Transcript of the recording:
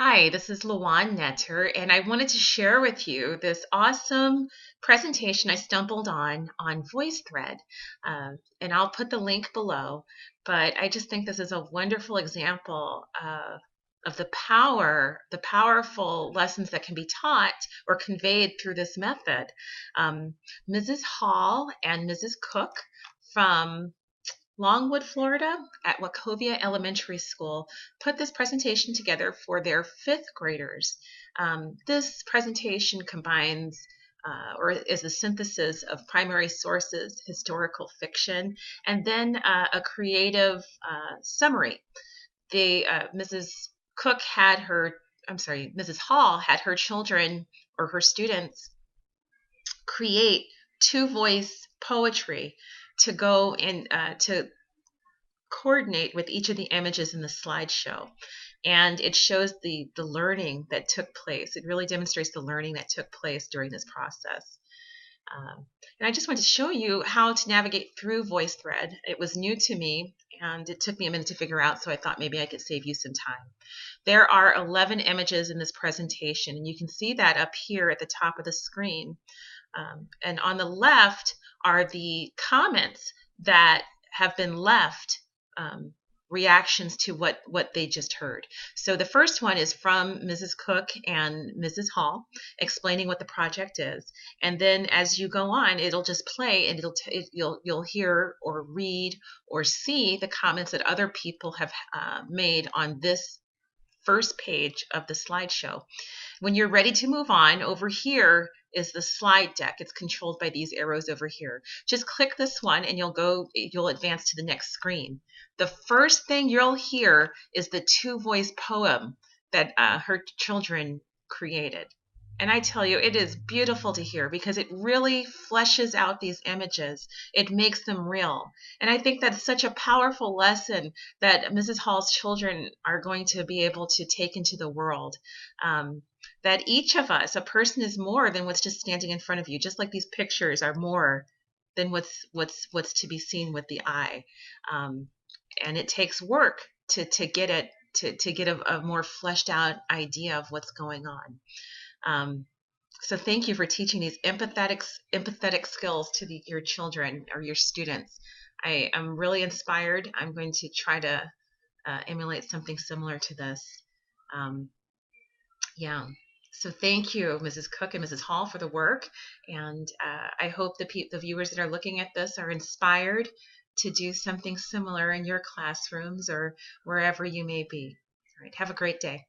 Hi, this is Lawan Netter, and I wanted to share with you this awesome presentation I stumbled on VoiceThread. And I'll put the link below, but I just think this is a wonderful example of the powerful lessons that can be taught or conveyed through this method. Um, Mrs. Hall and Mrs. Cook from Longwood, Florida, at Wachovia Elementary School, put this presentation together for their fifth graders. This presentation combines or is a synthesis of primary sources, historical fiction, and then a creative summary. Mrs. Cook had her, I'm sorry, Mrs. Hall had her children or her students create two-voice poetry to go in to coordinate with each of the images in the slideshow. And it shows the learning that took place. It really demonstrates the learning that took place during this process. And I just want to show you how to navigate through VoiceThread. It was new to me, and it took me a minute to figure out, so I thought maybe I could save you some time. There are 11 images in this presentation, and you can see that up here at the top of the screen. And on the left are the comments that have been left, reactions to what they just heard. So the first one is from Mrs. Cook and Mrs. Hall explaining what the project is. And then as you go on, it'll just play, and you'll hear or read or see the comments that other people have made on this first page of the slideshow. When you're ready to move on, over here is the slide deck. It's controlled by these arrows over here. Just click this one and you'll advance to the next screen. The first thing you'll hear is the two-voice poem that her children created. And I tell you, it is beautiful to hear because it really fleshes out these images. It makes them real. And I think that's such a powerful lesson that Mrs. Hall's children are going to be able to take into the world. That each of us, a person is more than what's just standing in front of you, just like these pictures are more than what's to be seen with the eye. And it takes work to get it to get a more fleshed out idea of what's going on. So thank you for teaching these empathetic skills to your children or your students. I am really inspired. I'm going to try to emulate something similar to this. Yeah. So thank you, Mrs. Cook and Mrs. Hall, for the work. And I hope the viewers that are looking at this are inspired to do something similar in your classrooms or wherever you may be. All right. Have a great day.